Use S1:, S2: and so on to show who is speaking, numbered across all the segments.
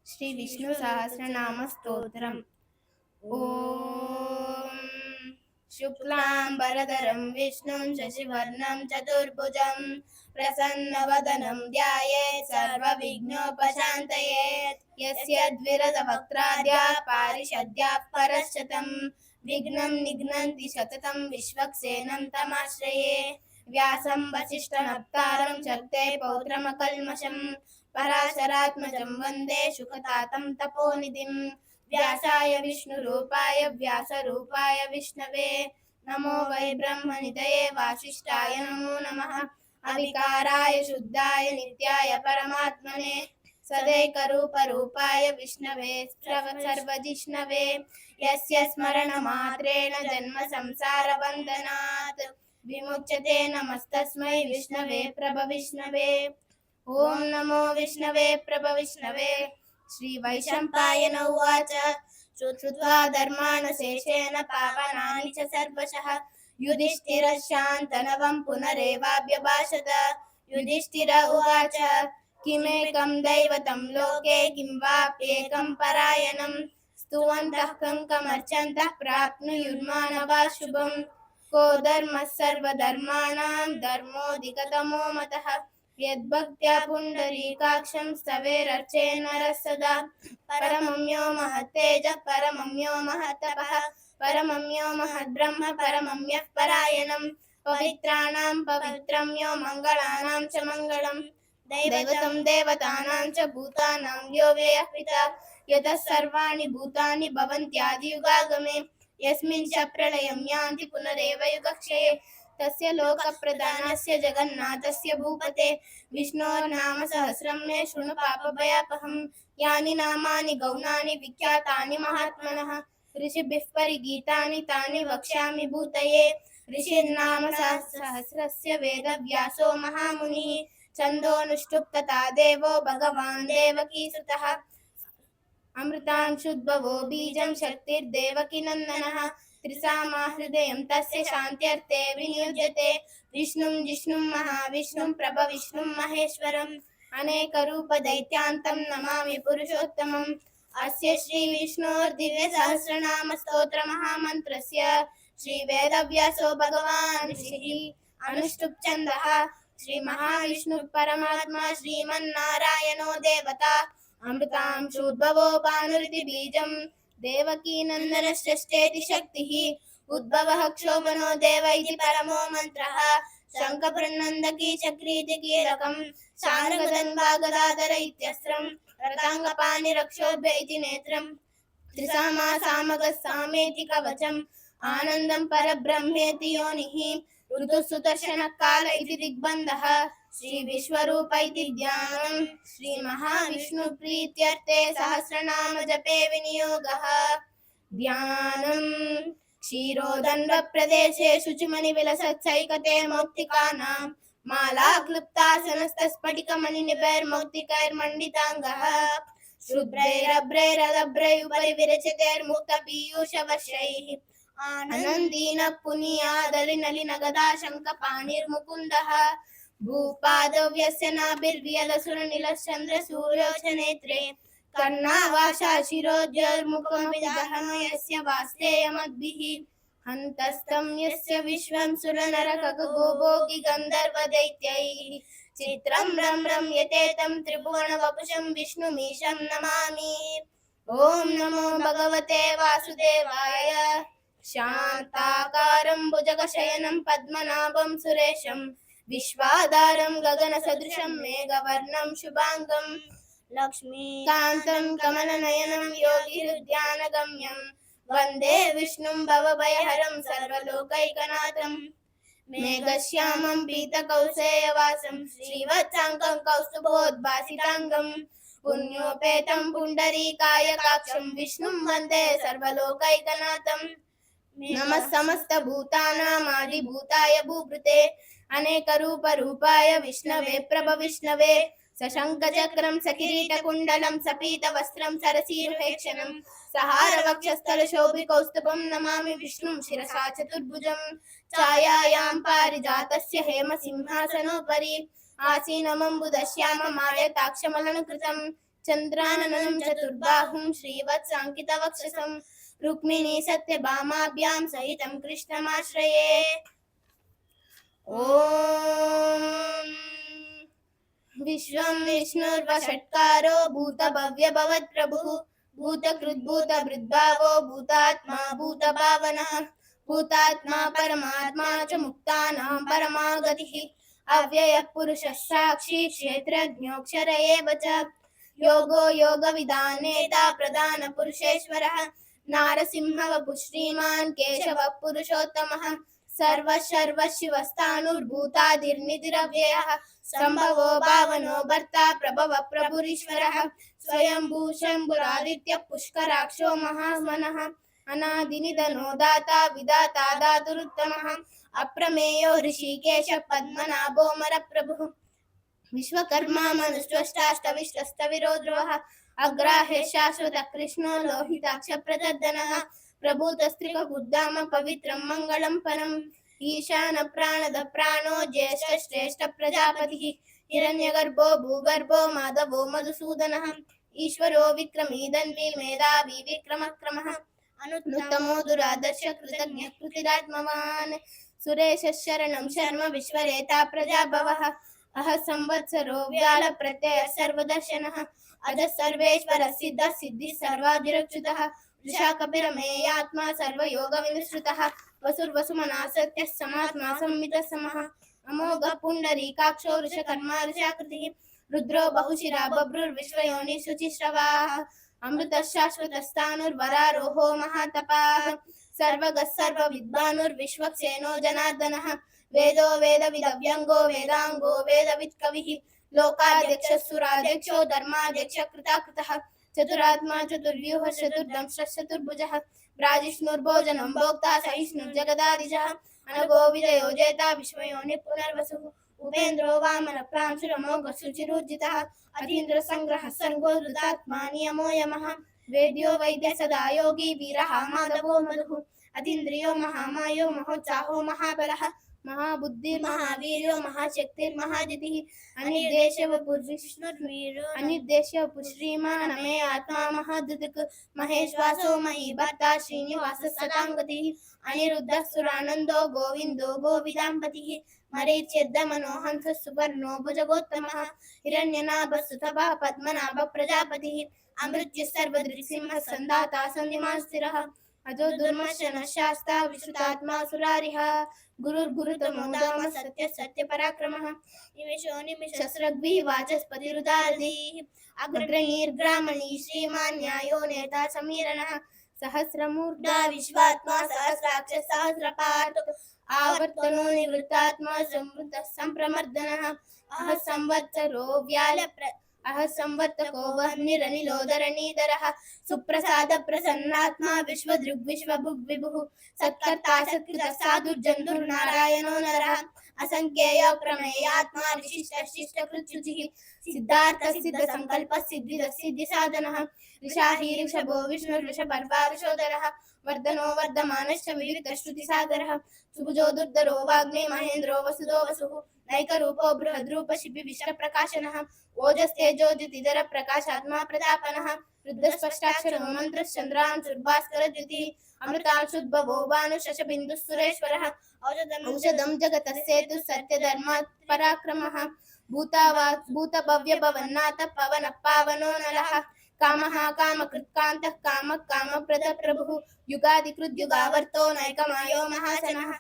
S1: శ్రీ విష్ణు సహస్రనామ స్తోత్రం. ఓం శుక్లాంబరధరం విష్ణుం శశివర్ణం చతుర్భుజం ప్రసన్నవదనం ధ్యాయేత్ సర్వవిఘ్నోపశాంతయేత్. యస్య ద్విరదవక్త్రాద్యా పారిషద్యాః పరశతం విఘ్నం నిఘ్నంతి సతతం విశ్వక్సేనం తమాశ్రయే. వ్యాసం వసిష్ఠనప్తారం చక్తే పౌత్రమకల్మషం పరాశరాత్మజం వందే శుకతాతం తపోనిధిం. వ్యాసాయ విష్ణురూపాయ వ్యాసరూపాయ విష్ణవే నమో వై బ్రహ్మనిధయే వాసిష్ఠాయ నమో నమః. అవికారాయ శుద్ధాయ నిత్యాయ పరమాత్మనే సదైకరూపరూపాయ విష్ణవే సర్వజిష్ణవే. యస్య స్మరణమాత్రేణ జన్మ సంసార బంధనాత్ విముచ్యతే. నమస్తస్మై విష్ణవే ప్రభవిష్ణవే. ఓం నమో విష్ణవే ప్రభవిష్ణవే. శ్రీ వైశంపాయన ఉవాచ శ్రుత్వా ధర్మాణ శేషేణ పావనాని చ సర్వశః యుధిష్ఠిర శాంతనవం పునరేవాభ్యభాషత. యుధిష్ఠిర ఉవాచ కిమేకం దైవతం లోకే కిం వాప్యేకం పరాయణం స్తువంతః కంకమర్చन्तః ప్రాప్నుయుర్మానవా శుభం. కో ధర్మః సర్వధర్మాణాం ధర్మోऽధికతమో మతః యద్భక్త్యా పుండరీకాక్షం స్తవేరర్చేన్ నరः సదా. పరమం యో మహత్తేజః పరమం యో మహత్తపః పరమం యో మహద్బ్రహ్మ పరమం యః పరాయణం పవిత్రాణాం పవిత్రం యో మంగళానాం చ మంగళం దైవతం దేవతానాం చ భూతానాం యో వ్యయః పితా యతః సర్వాణి భూతాని భవంత్యాదియుగాగమే. యస్మిన్ చ ప్రళయం యాంతి పునరేవ యుగక్షये తస్య లోక ప్రధానస్య జగన్నాథస్య భూపతే విష్ణోర్నామ సహస్రం మే శృణు పాపభయాపహం. యాని నామాని గౌణాని విఖ్యాతాని మహాత్మనః ఋషిభిః పరిగీతాని తాని వక్ష్యామి భూతయే. ఋషిర్నామ సహస్రస్య వేదవ్యాసో మహామునిః ఛందోనుష్ఠుప్ తథా దేవో భగవాన్ దేవకీసుతః. అమృతాంశుద్భవో బీజం శక్తిర్దేవకీ నందనః త్రిసామా హృదయం తస్య శాంత్యర్థే వినియుజ్యతే. విష్ణుం జిష్ణుం మహావిష్ణుం ప్రభవిష్ణుం మహేశ్వరం అనేక రూప దైత్యాంతం నమామి పురుషోత్తమం. అస్య శ్రీ విష్ణోర్దివ్య సహస్రనామ స్తోత్ర మహామంత్రస్య శ్రీ వేదవ్యాసో భగవాన్ ఋషిః అనుష్ఠుప్ ఛందః. శ్రీ మహావిష్ణు పరమాత్మా శ్రీమన్నారాయణో దేవతా అమృతాంశోద్భవో భానురితి బీజం దేవకీ నందన షష్ఠేతి శక్తిః. ఉద్భవః క్షోభనో దేవ ఇతి పరమో మంత్రః. శంఖ ప్రనందకీ చక్రీతి కీలకం శార్గదన్వా గదాధర ఇత్యస్త్రం రతాంగపాణి రక్షోభ్య ఇతి నేత్రం. త్రిసామా సామగ సామేతి కవచం ఆనందం పరబ్రహ్మేతి యోనిః. ఋతు సుదర్శన కాల ఇతి దిగ్బంధః శ్రీ విశ్వరూప ఇతి ధ్యానం. శ్రీ మహావిష్ణు ప్రీత్యర్థే సహస్రనామ జపే వినియోగః. ధ్యానం క్షీరోదన్వ ప్రదేశే శుచిమణి విలసత్సైకతే మౌక్తికానాం మాలా క్లుప్తాసనస్థ స్ఫటికమణి నిభైర్మౌక్తికైర్మండితాంగః. శుభ్రైరభ్రైరదభ్రైరుపరి విరచితైర్ముక్త పీయూష వర్షైః. ఆనందీన పునీయాదలి నలిన గదా శంఖ పాణిర్ముకుందః. భూపాదవ్యస్య నాభిర్వ్యలసుర నీలచంద్ర సూర్యోచ నేత్రే కర్ణావాసా శిరోజ్యోర్ముఖమితి దహనయస్య వాస్తేయమద్భిః. హంతస్తం యస్య విశ్వం సురనరకగోభోగి గంధర్వ దైత్యైః. చిత్రం రమ్రం యతేతం త్రిభువన వపుషం విష్ణుమీశం నమామి. ఓం నమో భగవతే వాసుదేవాయ. శాంతాకారం భుజగశయనం పద్మనాభం సురేశం విశ్వాధారం గగన సదృశం మేఘవర్ణం శుభాంగం లక్ష్మీకాంతం కమలనయనం యోగి హృద్యానగమ్యం వందే విష్ణుం భవభయహరం సర్వలోకైకనాథం. మేఘశ్యామం పీతకౌసేయవాసం శ్రీవత్సాంగం కౌస్తుభోద్భాసితాంగం పుణ్యోపేతం పుండరీకాయ కాక్షం విష్ణుం వందే సర్వలోకైకనాథం. నమః సమస్త భూతానామాదిభూతాయ భూభృతే అనేక రూప రూపాయ విష్ణవే ప్రభవిష్ణవే. సశంఖ చక్రం సకిరీట కుండలం సపీత వస్త్రం సరసీరుహేక్షణం సహార వక్షస్థల శోభి కౌస్తుభం నమామి విష్ణుం శిరసా చతుర్భుజం. ఛాయాయాం పారిజాతస్య హేమ సింహాసనోపరి ఆసీనమంబుదశ్యామ మాయతాక్షమలనకృతం चन्द्राननं चतुर्बाहुं श्रीवत्साङ्कितवक्षसं रुक्मिणी सत्यभामाभ्यां सहितं कृष्णमाश्रये। ॐ विश्वं विष्णुर्वषट्कारो भूतभव्यभवत्प्रभुः भूतकृद्भूतभृद्भावो भूतात्मा भूतभावनः भूतात्मा परमात्मा च मुक्तानां परमागतिः अव्ययः पुरुषः साक्षी क्षेत्रज्ञोऽक्षर एव च योगो योगविदानेता प्रधानपुरुषेश्वरः नारसिंहवपुः श्रीमान् केशवः पुरुषोत्तमः सर्वशिवस्तानुर्भूतादिर्निधिरव्ययः सम्भवो भावनो भर्ता प्रभवः प्रभुरीश्वरः स्वयंभू शम्भुरादित्यः पुष्कराक्षो महामनः अनादिनिधनो दाता विधाता धातुरुत्तमः अप्रमेयो ऋषिकेश पद्मनाभो मरप्रभुः विश्वकर्मा मनुष्वष्टाष्टविष्टस्तविरो ध्रुवः अग्राहे शाश्वत कृष्णो लोहिताक्ष प्रदर्दनः प्रभूतस्त्रिकबुद्धाम पवित्रं मङ्गलं परम् ईशान प्राणद प्राणो ज्येष्ठ श्रेष्ठ प्रजापतिः हिरण्यगर्भो भूगर्भो माधवो मधुसूदनः ईश्वरो विक्रमी धन्वी मेधावी विक्रमक्रमः अनुत्तमो दुरादर्श कृतज्ञ कृतिरात्मवान् सुरेश शरणं शर्म विश्वरेता प्रजाभवः अह संवत्सरो व्याल प्रत्यय सर्वदर्शनः अज सर्वेश्वर सिद्ध सिद्धि सर्वाधिरच्युतः वृषा कपिरमेयात्मा सर्वयोग विनिश्रुतः वसुर्वसुमना सत्यः समात्मा संवितः समः अमोघ पुण्डरीकाक्षो वृषकर्मा वृषाकृतिः रुद्रो बहुशिरा बभ्रुर्विश्वयोनि शुचिश्रवाः अमृतः शाश्वतस्तानुर्वरारोहो महातपाः सर्वगः सर्वविद्वानुर्विश्वक्सेनो जनार्दनः वेदो वेदविदव्यङ्गो वेदाङ्गो वेदवित्कविः लोकाध्यक्षः सुराध्यक्षो धर्माध्यक्ष कृताकृतः चतुरात्मा चतुर्व्यूह चतुर्दंश्च चतुर्भुजः ब्राजिष्णुर्भोजनं भोक्ता सहिष्णुर्जगदादिजः अनगो विजयो जेता विश्वयोनि पुनर्वसुः उपेन्द्रो वामन प्रांशुरमोघ शुचिरूर्जितः अतीन्द्र संग्रह सर्गो धृतात्मा नियमो यमः वेद्यो वैद्य सदा योगी वीरः माधवो मधुः अतीन्द्रियो महामायो महोत्साहो महाबलः महाबुद्धिर्महावीर्यो महाशक्तिर्महाजितिः अनिर्देश्य वपुर्विष्णुर्वीरो अनिर्देश्य वपुश्रीमान् मे आत्मा महादुदुक् महेश्वासो मही भर्ता श्रीनिवास सदाङ्गतिः अनिरुद्धः सुरानन्दो गोविन्दो गोविदाम्पतिः मरीच्यद्दमनो हंसः सुपर्णो भुजगोत्तमः हिरण्यनाभः सुतभः पद्मनाभ प्रजापतिः अमृत्युः सर्वदृक्सिंहः सन्धाता सन्धिमान् स्थिरः अजो दुर्मर्शनः शास्ता विश्रुतात्मा सुरारिः गुरुर्गुरुतमो धाम सत्य सत्य पराक्रमः निमिषो निमिषस्रग्भिः वाचस्पतिरुदारधीः अग्रणीर्ग्रामणी श्रीमान् न्यायो नेता समीरणः सहस्रमूर्धा विश्वात्मा सहस्राक्ष सहस्रपात् आवर्तनो निवृत्तात्मा संवृतः संप्रमर्दनः अह संवत्सरो अह संवत्तको वह्निरनिलोदरणीधरः सुप्रसाद प्रसन्नात्मा विश्वदृग् विश्वभुग् विभुः सत्कर्ता सत्कृतः साधुर्जन्तुर्नारायणो नरः असंख्येय प्रमेयात्मा ऋषिष्ठ शिष्टकृत्युचिः सिद्धार्थ सिद्ध संकल्प सिद्धिद सिद्धि साधनः ऋषाहि ऋषभो विष्णुर्ऋषपर्वा ऋषोदरः वर्धनो वर्धमानश्च विविध श्रुति सागरः सुभुजो दुर्धरो वाग्मे महेन्द्रो वसुदो वसुः नैकरूपो बृहद्रूप शिपि विश्व प्रकाशनः ओजस्तेजोदितिधर प्रकाशात्मा प्रतापनः रुद्रस्पष्टाक्षरो मन्त्रश्चन्द्रान् सुर्भास्कर द्युतिः अमृतांशुद्भवो भानुशशबिन्दुः सुरेश्वरः औषधं जगतः सेतुः सत्यधर्मात् पराक्रमः भूतभव्यभवन्नाथ पवनः पावनो नरः कामः कामकृत्कान्तः कामः कामप्रदः प्रभुः युगादिकृद्युगावर्तो नैकमायो महासनः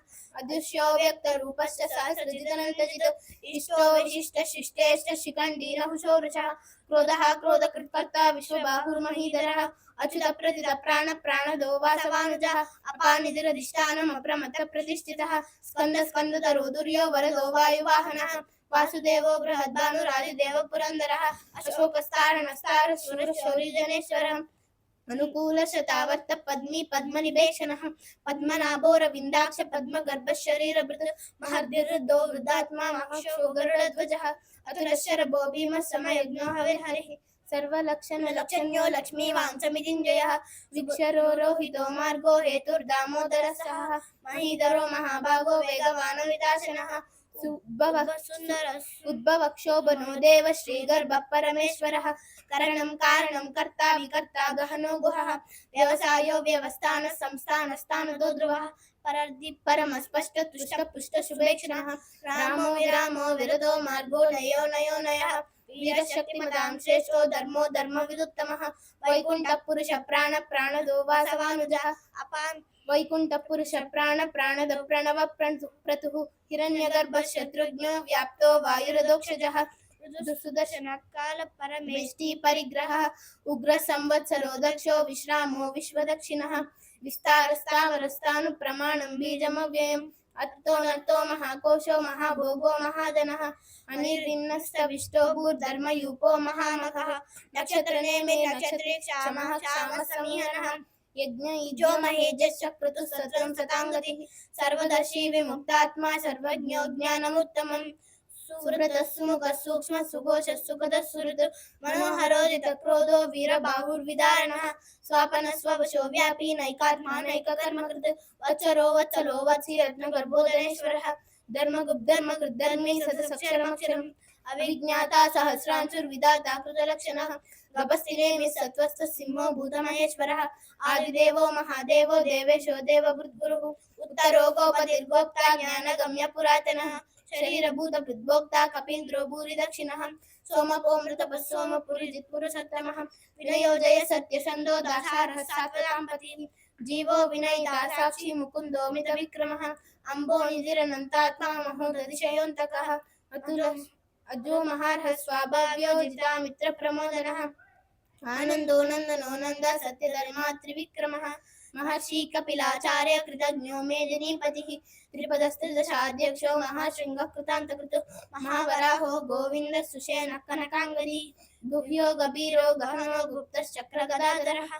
S1: अदृश्यो व्यक्तरूपश्च सहस्रजिदनन्तजितो इष्टो विशिष्ट शिष्टेश्च शिखण्डी नहुषो वृषः क्रोधः क्रोधकृत्कर्ता विश्वबाहुर्महीधरः अच्युत प्रतित प्राण प्राणदो वासवानुजः अपानिधिरधिष्ठानम् अप्रमत्त प्रतिष्ठितः स्कन्द स्कन्दतरो दुर्यो वरदो वायुवाहनः वासुदेवो बृहद्भानुरादिदेव पुरन्दरः अशोकस्तारणस्तारशूरशौर्यजनेश्वरः अनुकूलशतावर्त पद्मी पद्मनिभेषणः पद्मनाभोरविन्दाक्ष पद्मगर्भशरीरभृत् महर्दिर्वृद्धो वृद्धात्मा महाशो गरुडध्वजः अतुलशरभो भीमः समयज्ञो हविर्हरिः सर्वलक्षणलक्षण्यो लक्ष्मीवान् समितिञ्जयः विक्षरो रोहितो मार्गो हेतुर्दामोदरः सः महीधरो महाभागो वेगवान् विदाशनः उद्भवक्षोभनो देव श्रीगर्भ परमेश्वरः करणं कारणं कर्ता विकर्ता गहनो गुहः व्यवसायो व्यवस्थान संस्थानस्थानो ध्रुवः परर्दि परमस्पष्ट तुष्ट पुष्ट शुभेक्षणः रामो विरामो विरदो मार्गो नयो नयो नयः वीरशक्तिमतां श्रेष्ठो धर्मो धर्मविदुत्तमः वैकुण्ठः पुरुष प्राण प्राणदो वासवानुजः अपां वैकुण्ठ पुरुष प्राण प्राणद प्रणव प्रतुः हिरण्यगर्भः शत्रुघ्नो व्याप्तो वायुरदोक्षजः सुदर्शनात् काल परमेष्टि परिग्रहः उग्र संवत्सरो दक्षो विश्रामो विश्वदक्षिणः विस्तारस्तावरस्तानुप्रमाणं बीजमव्ययम् अत्तो नत्तो महाकोशो महाभोगो महाजनः अनिर्विन्नस्तविष्टो भूर्धर्मयूपो महामखः नक्षत्रनेमे नक्षत्रे क्षामः क्षामसमीहनः यज्ञ महेजश्च क्रतुः सत्रं सताङ्गतिः सर्वदर्शी विमुक्तात्मा सर्वज्ञो ज्ञानमुत्तमम् सुव्रतः सुमुखः सूक्ष्मः सुघोषः सुखदः सुहृत् मनोहरोदित क्रोधो वीरबाहुर्विदारणः स्वापनः स्ववशो व्यापी नैकात्मा नैककर्मकृत् वत्सरो वत्सलो वत्सी रत्नगर्भोदरेश्वरः धर्मगुप्धर्मकृद्धर्मी सदसक्षरमक्षरम् अविज्ञाता सहस्रांशुर्विधाता कृतलक्षणः गभस्तिनेमि सत्त्वस्थः सिंहो भूतमहेश्वरः आदिदेवो महादेवो देवेशो देवभृद्गुरुः उत्तरो गोपतिर्गोप्ता ज्ञानगम्य पुरातनः शरीरभूत भृद्भोक्ता कपीन्द्रो भूरि दक्षिणः सोमपो मृतपः सोमपुरिजित्पुरुषोत्तमः विनयो जय सत्यसन्धो दासारः सात्वताम्पतिः जीवो विनयिता साक्षी मुकुन्दो मितविक्रमः अम्बो निधिरनन्तात्मा महोदधिशयोऽन्तकः अजो महार्ह स्वाभाव्यो जितामित्र प्रमोदनः आनन्दो नन्दनो नन्द सत्यधर्मा त्रिविक्रमः महर्षि कपिलाचार्य कृतज्ञो मेदिनीपतिः त्रिपदस्त्रिदशाध्यक्षो महाशृङ्गः कृतान्तकृतो महावराहो गोविन्द सुषेणः कनकाङ्गदी गुह्यो गभीरो गहनो गुप्तश्चक्रगदाधरः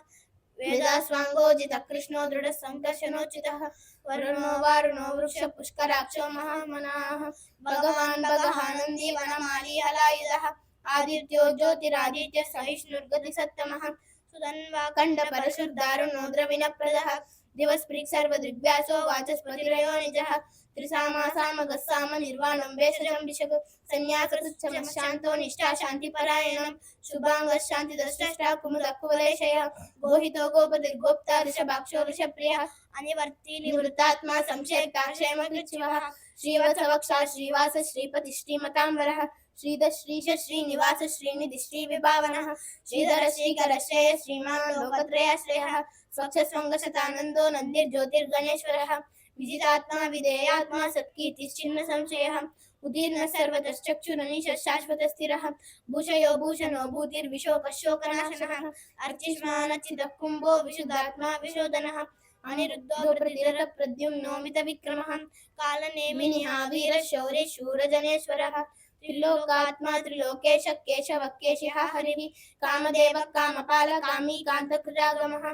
S1: वेदास्वाङ्गोजितः कृष्णो दृढः सङ्कर्षणोचितः वरुणो वारुणो वृक्ष पुष्कराक्षो महामनाः भगवान् भगवानन्दी वनमाली हलायुधः आदित्यो ज्योतिरादित्य सहिष्णुर्गतिसत्तमः सुधन्वा खण्ड परशुर्दारुणो द्रविणप्रदः दिवस्पृक् सर्वदृग्व्यासो वाचस्पतिरयो निजः त्रिसामासामगः साम निर्वाणं वेषजं विशग संन्यासकृच्छमः शान्तो निष्ठा शान्तिपरायणं शुभाङ्गः शान्तिदष्टष्टा कुमुदकुवलेशयः गोहितो गोपतिर्गोप्ता ऋषभाक्षो ऋषप्रियः अनिवर्ती निवृत्तात्मा संशयक्ता क्षेमकृच्छिवः श्रीवत्सवक्षा श्रीवास श्रीपति श्रीमताम्बरः श्रीधर श्रीश श्रीनिवास श्रीनिधि श्रीविभावनः श्रीधर श्रीकर श्रेय श्रीमान् लोकत्रयाश्रयः स्वच्छस्वङ्गशतानन्दो नन्दिर्ज्योतिर्गणेश्वरः विजितात्मा विधेयात्मा सत्कीर्तिश्चिन्न संशयः उदीर्णः सर्वतश्चक्षुरनीश शाश्वतस्थिरः भूषयो भूषणो भूतिर्विशोकशोकनाशनः अर्चिष्मानचितः कुम्भो विशुद्धात्मा विशोधनः अनिरुद्धो प्रतिरथ प्रद्युम्नो मितविक्रमः कालनेमिनिः वीरशौर्य शूरजनेश्वरः त्रिलोकात्मा त्रिलोकेश केशवः केशिः हरिः कामदेवः कामपाल कामी कान्तकृतागमः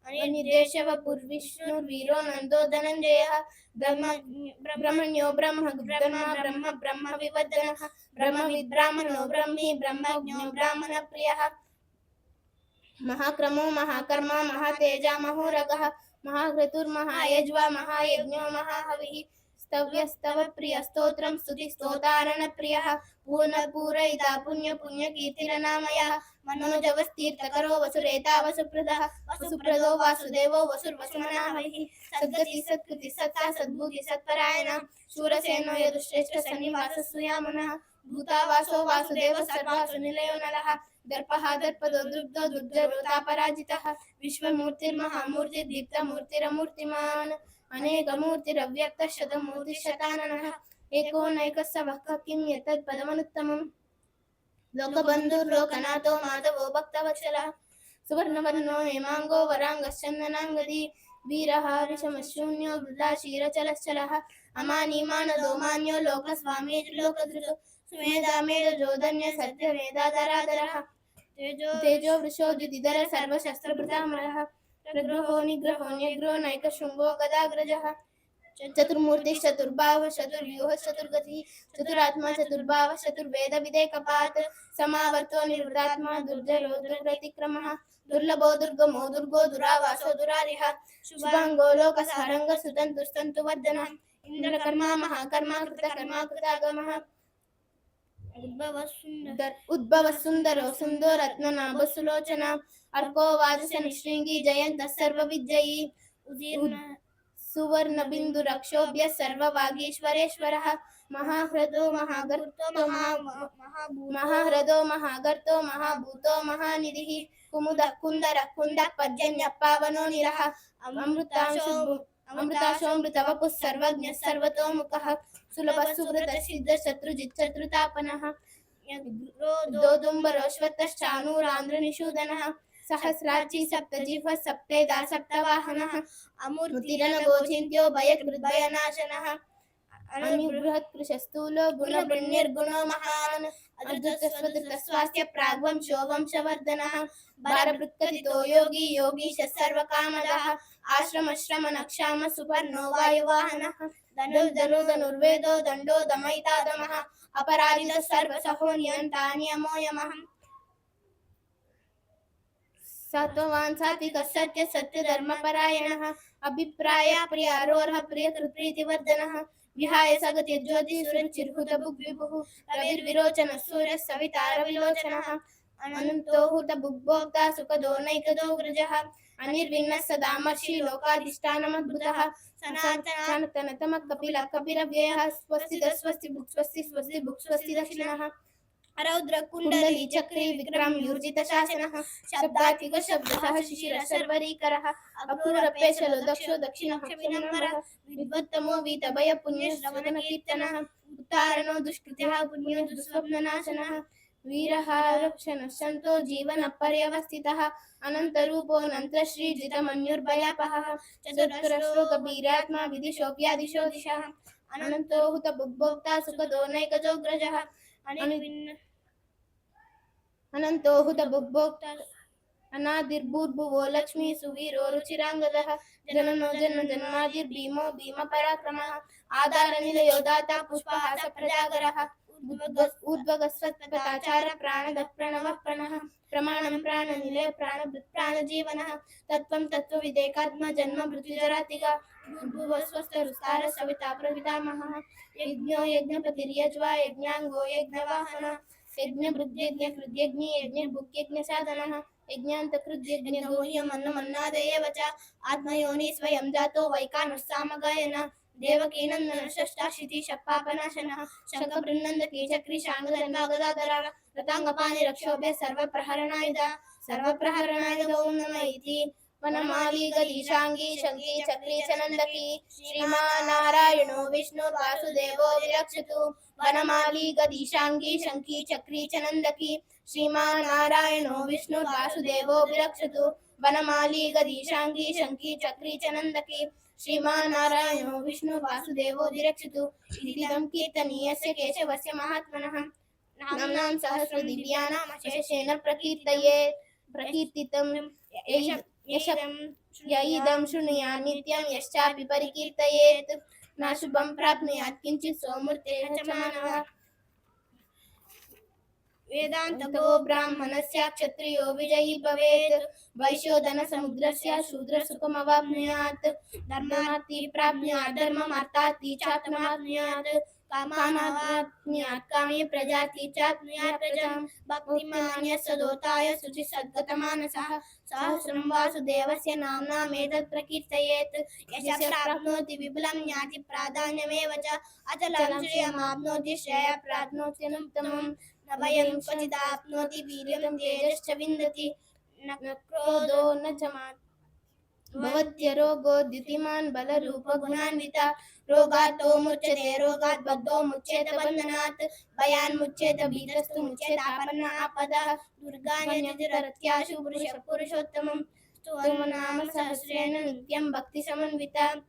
S1: अनिर्देशव पुर्विष्णुर्वीरो नन्दो धनञ्जयः ब्रह्मण्यो ब्रह्म ब्रह्म ब्रह्म विवर्धनः ब्रह्मविद्ब्राह्मणो ब्रह्मी ब्रह्मज्ञो ब्राह्मणप्रियः महाक्रमो महाकर्मा महातेजा महोरगः महाक्रतुर्महायज्वा महायज्ञो महाहविः स्तव्यस्तव प्रिय स्तोत्रं स्तुति स्तोतारण प्रियः पूर्ण पूरयिता पुण्य पुण्य कीर्तिरनामयः मनोजवस्तीर्थकरो वसुरेता वसुप्रदः वसुप्रदो वासुदेवो वसुर्वसुमनामयः सद्गति सत्कृति सत्ता सद्बुद्धि सत्परायण शूरसेनो यदुश्रेष्ठ सन्निवास सुयामनः भूतावासो वासुदेव सर्वासु निलयो नरः दर्पः दर्पदो दुर्गो दुर्जरोतापराजितः विश्वमूर्तिर्महामूर्तिर्दीप्तमूर्तिरमूर्तिमान् अनेकमूर्तिरव्यक्तः शतमूर्तिशताननः एको नैकस्सवः किं यत्तत्पदमनुत्तमम् लोकबन्धुर्लोकनाथो माधवो भक्तवत्सलः सुवर्णवर्णो हेमाङ्गो वराङ्गश्चन्दनाङ्गदी वीरः विषमशून्यो वृथा क्षीरचलश्चलः अमानी मानदो मान्यो लोकस्वामी त्रिलोकधृतो सुमेधामेधजोधन्य सत्यवेदाधराधरः तेजो वृषोद्युतिधर सर्वशस्त्रभृतामरः प्रग्रहो निग्रहो न्यग्रो नैकशृङ्गो गदाग्रजः चतुर्मूर्तिश्चतुर्बाहुः चतुर्व्यूहः चतुर्गतिः चतुरात्मा चतुर्भावः चतुर्वेदविदेकपात् समावर्तो निर्वृतात्मा दुर्जरो दुर्गतिक्रमः दुर्लभो दुर्गमो दुर्गो दुरावासो दुरारिः शुभाङ्गो लोकसारङ्गः सुतन्तुस्तन्तुवर्धनः ఇంద్రకర్మ మహాకర్మ కృతకర్మ కృతాగమః ఉద్భవ సుందరో సుందో రత్ననాభ సులోచన అర్కో వాజసని శృంగి జయంత సర్వ విద్యయి సువర్ణ బిందు రక్షోభ్య సర్వ వాగీశ్వరేశ్వరః మహాహృదో మహాగర్తో మహాభూతో మహానిధిః కుముద కుందర కుంద పర్జన్య పావనో నిరః అమృతాశోమృతవపుః సర్వజ్ఞ సర్వతోముఖః సులభ సుహృద సిద్ధ శత్రుజిత్ శత్రుతాపనః దోదుంబరోశ్వత్థశ్చానూరాంధ్ర నిషూదనః సహస్రార్చి సప్తజిహ్వ సప్తేదా సప్తవాహనః అమూర్తిరన గోచింత్యో భయకృద్భయనాశనః అనిబృహత్ కృశస్థూలో గుణపుణ్యర్గుణో మహాన్ అధృత స్వాస్థ్య ప్రాగ్వంశో వంశవర్ధనః భారభృత్కరితో యోగి యోగీశ సర్వకామదః ఆశ్రమశ్రమ నక్షామ సుపర్ణో వాయువాహనః ధనుర్వేదో దండో దమయితాదమః అపరాజిత సర్వసహో నియంతా నియమో యమః సత్వవాన్ సాత్విక సత్య సత్య ధర్మపరాయణః అభిప్రాయ ప్రియారోహ ప్రియకృత్ప్రీతివర్ధనః విహాయ సగతి జ్యోతి సురచిర్హుత భుగ్విభుః రవిర్విరోచన సూర్య సవితార విలోచనః అనంతో హుత భుగ్భోక్తా సుఖదో నైకదో గ్రజః అనిర్విన్న సదామర్షి లోకాధిష్టానమద్భుతః సనాతనతమ కపిల కపిల వ్యయః స్వస్తి స్వస్తి భుక్ స్వస్తి స్వస్తి భుక్ స్వస్తి దక్షిణః రౌద్ర కుండలి చక్రీ విక్రమ్ యూర్జిత శాసనః శబ్దాత్మిక శబ్దః శిశిర శర్వరీకరః అక్రూరపేశలో దక్షో దక్షిణః వినమ్రః విద్వత్తమో వీతభయ పుణ్య శ్రవణ కీర్తనః ఉత్తారణో దుష్కృత్యః పుణ్యో దుస్వప్ననాశనః వీరః రక్షణ సంతో జీవన పర్యవస్థితః అనంతరూపోనంత శ్రీజితమన్యుర్భయాపహః చతుర్శ్లోక వీరాత్మా విదిశోప్యాదిశో దిశః అనంతో హుత భుగ్భోక్తా సుఖదో నైకజోగ్రజః అనంతోహుత భుగ్భోక్తా అనాదిర్భూర్భువో లక్ష్మీ సువీరో రుచిరాంగదః జననో జన్మ జన్మాదిర్భీమో భీమ పరాక్రమః ఆధార నిలయో దాత పుష్పహాస ప్రజాగరః ఊర్ధ్వగస్వత్పదాచార ప్రాణదః ప్రణవః ప్రణః ప్రమాణం ప్రాణ నిలయ ప్రాణభృత్ ప్రాణజీవనః తత్వం తత్వవిదేకాత్మ జన్మ మృత్యుజరాతిగా భూర్భువ స్వస్థరుస్తార సవితా ప్రవితామహః యజ్ఞో యజ్ఞపతిర్యజ్వా యజ్ఞాంగో యజ్ఞవాహనః యజ్ఞభృద్యజ్ఞ హృద్యజ్ఞి యజ్ఞభుక్యజ్ఞ సాధనః యజ్ఞాంతకృద్యజ్ఞ గోహ్యమన్నమన్నాదేవ చ ఆత్మయోని స్వయం జాతో వైకానస్సామగాయన దేవకీనందన షష్టాశితి షప్పాపనాశనః శంఖబృన్నందకీ చక్రీ శాంగదండాగదాధర రతాంగపాణి రక్షోభ్య సర్వప్రహరణాయుధ ఓం నమః ఇతి వనమాలి గదీశాంగి శంఖీ చక్రీ చనందకీ శ్రీమాన్నారాయణో విష్ణు వాసుదేవో విరక్షతు వనమాలి గదీశాంగి శంఖీ చక్రీ చనందకీ శ్రీమాన్నారాయణో విష్ణు వాసుదేవో విరక్షతు వనమాలి గదీశాంగి శంఖీ చక్రీ చనందకీ శ్రీమాన్నారాయణో విష్ణు వాసుదేవో విరక్షతు ఇదం కీర్తనీయస్య కేశవస్య మహాత్మనః నామ్నాం సహస్ర దివ్యానాం శేషేణ ప్రకీర్తితం యయిదం శృణుయాన్ నిత్యం యశ్చాపి పరికీర్తయేత్ నా శుభం ప్రాప్నుయాత్ కించిత్ సోమూర్తేః చ మానవః వేదాంతకో బ్రాహ్మణస్య క్షత్రియో విజయీ భవేత్ వైశ్యో ధన సముద్రస్య శూద్ర సుఖమవాప్నుయాత్ ధర్మార్థి ప్రాప్నుయాత్ ధర్మమార్థార్థి చాప్నుయాత్ కామావాప్నుయాత్ కామే ప్రజాతి చాప్నుయాత్ ప్రజాం భక్తిమాన్య సదోతాయ శుచి సద్గతమానసః సహస్రం వాసుదేవస్య నామ్నామేతత్ ప్రకీర్తయేత్ యశ ప్రాప్నోతి విపులం జ్ఞాతి ప్రాధాన్యమేవ చ అచలం శ్రియమాప్నోతి శ్రేయ ప్రాప్నోత్యనుత్తమం నభయం క్వచిదాప్నోతి వీర్యం తేజశ్చ విందతి న క్రోధో న చమాత్ భవత్యరోగో ద్యుతిమాన్ బలరూప గుణాన్విత రోగాతో ముచ్యతే రోగాత్ బద్ధో ముచ్యేత బంధనాత్ భయాన్ ముచ్యేత భీతస్తు ముచ్యేతాపన్న ఆపదః దుర్గాన్యతిరత్యాశు పురుషోత్తమం స్తోమనామ సహస్రేణ నిత్యం భక్తి సమన్విత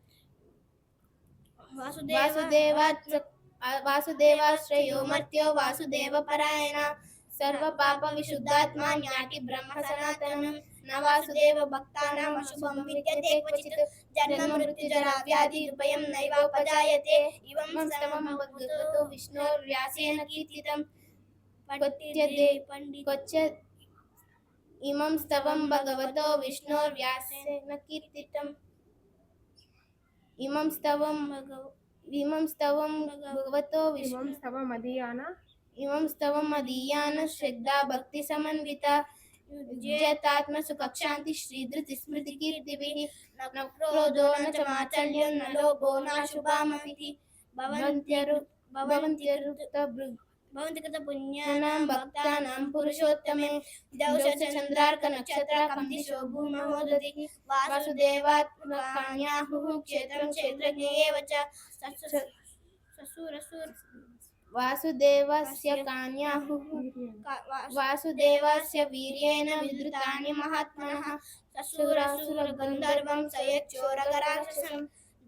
S1: వాసుదేవాశ్రయో మర్త్యో వాసుదేవ పరాయణ సర్వ పాప విశుద్ధాత్మా జ్ఞాతి బ్రహ్మ సనాతనం న వాసుదేవ భక్తానాం అశుభం విద్యతే క్వచిత్ జన్మ మృత్యుజరా వ్యాధి ఉభయం నైవోపజాయతే ఇవం స్తవం భగవతో విష్ణోర్వ్యాసేన కీర్తితం ఇమం స్తవం భగవతో విష్ణోర్వ్యాసేన కీర్తితం इमं स्तवं भगवतो
S2: इमं स्तवमदीयान
S1: इमं स्तवं मदीयान श्रद्धा भक्ति समन्विता युज्यतात्मसु कक्षान्ति श्रीधृति स्मृति कीर्तिभिः न क्रोधो न च माचल्यं न लोभो न शुभामतिः भवन्त्यकृत पुण्यानां भक्तानां पुरुषोत्तमे दौश चन्द्रार्क नक्षत्राकं दिशो भूमहो दधिः वासुदेवात्मकान्याहुः क्षेत्रं क्षेत्रज्ञ एव च वासुदेवस्य कान्याहुः वासुदेवस्य वीर्येण विधृतानि महात्मनः ससुरसुरगन्धर्वं सयक्षोरगराक्षसं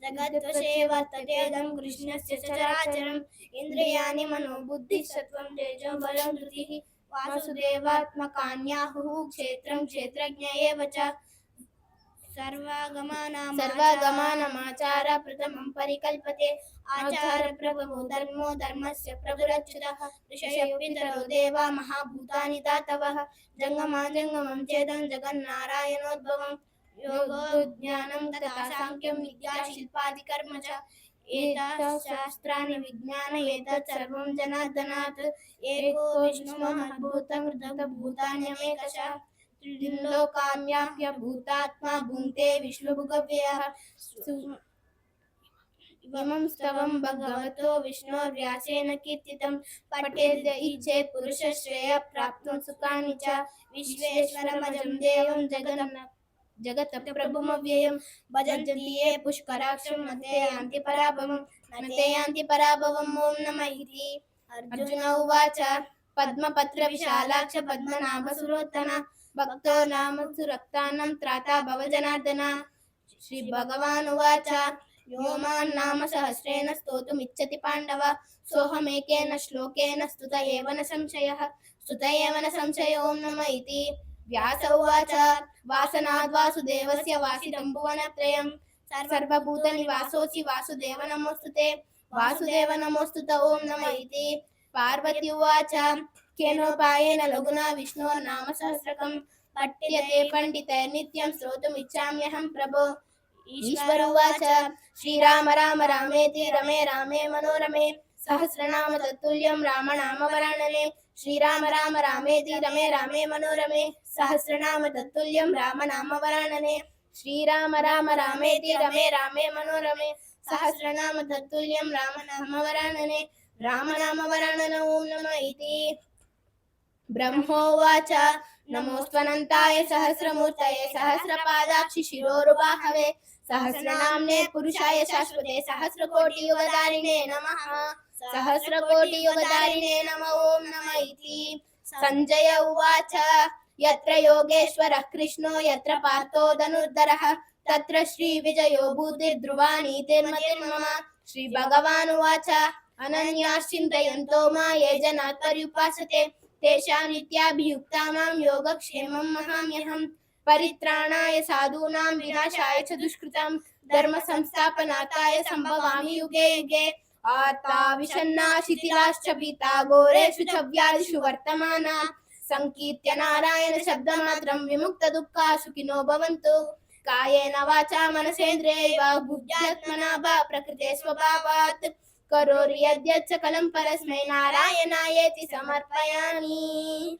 S1: जगद्वशे वर्ततेदं कृष्णस्य सचराचरम् इन्द्रियाणि मनोबुद्धिः सत्त्वं तेजो बलं धृतिः वासुदेवात्मकान्याहुः क्षेत्रं क्षेत्रज्ञ एव च सर्वागमानामाचार प्रथमं परिकल्पते आचार प्रभवो धर्मो धर्मस्य प्रभुरच्युतः ऋषयः पितरो देवा महाभूतानि धातवः जङ्गमं चेदं जगन्नारायणोद्भवं योगो ज्ञानं तथा सांख्यं विद्या शिल्पादिकर्म च एतत् शास्त्राणि विज्ञान एतत् सर्वं जनार्दनात् एको विष्णुमहद्भूतं हृतभूतान्यमेकशः त्रिलोकान्याप्य भूतात्मा भुङ्क्ते विष्णुभुगव्ययः इमं स्तवं भगवतो विष्णोर्व्यासेन कीर्तितं पठेद्य इच्छेत् पुरुषश्रेयः प्राप्तुं सुखानि च विश्वेश्वरमजं देवं जगत्प्रभुमव्ययं भजन्ति ये पुष्कराक्षं न ते यान्ति पराभवं ॐ नमः इति। अर्जुन उवाच पद्मपत्रविशालाक्ष पद्मनाभसुरोत्तम भक्तो नाम सुरक्तानं त्राता भव जनार्दन। श्रीभगवानुवाच यो मां नाम सहस्रेण स्तोतुमिच्छति पाण्डव सोऽहमेकेन श्लोकेन स्तुत एव न संशयः ॐ नमः इति। व्यास उवाच वासनाद् वासुदेवस्य वासितं भुवनत्रयं सर्वभूतनिवासोऽसि वासुदेव नमोऽस्तुते ॐ नमः इति। पार्वती उवाच केनोपायेन लघुना विष्णोर्नाम सहस्रकं पठ्यते पण्डितैर्नित्यं श्रोतुमिच्छाम्यहं प्रभो। ईश्वर उवाच श्रीराम राम रामेति रमे रामे मनोरमे सहस्रनाम तत्तुल्यं रामनाम वरानने। श्रीराम राम रामेति रमे रामे मनोरमे सहस्रनाम तत्तुल्यं रामनाम वरानने। श्रीराम राम रामेति रमे रामे मनोरमे सहस्रनाम तत्तुल्यं रामनाम वरानने। रामनाम वरानन ॐ नमः इति। ब्रह्मोवाच नमोऽस्त्वनन्ताय सहस्रमूर्तये सहस्रपादाक्षि शिरोरुबाहवे सहस्रनाम्ने पुरुषाय शाश्वते सहस्रकोटियुगधारिणे नमः ॐ नमः इति। सञ्जय उवाच यत्र योगेश्वरः कृष्णो यत्र पार्थो धनुर्धरः तत्र श्रीविजयो भूतिर्ध्रुवा नीतिर्मतिर्मम। श्रीभगवानुवाच अनन्याश्चिन्तयन्तो मा ये जनाः पर्युपासते तेषां नित्याभियुक्तानां योगक्षेमं महाम्यहम्। परित्राणाय साधूनां विनाशाय च दुष्कृतं धर्म संस्थापनार्थाय संभवामि युगे युगे। आर्ता विषण्णा शिथिलाश्च भीता घोरेषु च व्याधिषु वर्तमाना संकीर्त्य नारायण शब्दमात्रं विमुक्तदुःखा सुखिनो भवन्तु। कायेन वाचा मनसेन्द्रियैर्वा बुद्ध्यात्मना वा प्रकृते स्वभावात् करोमि यद्यत् सकलं परस्मै नारायणायेति समर्पयामि।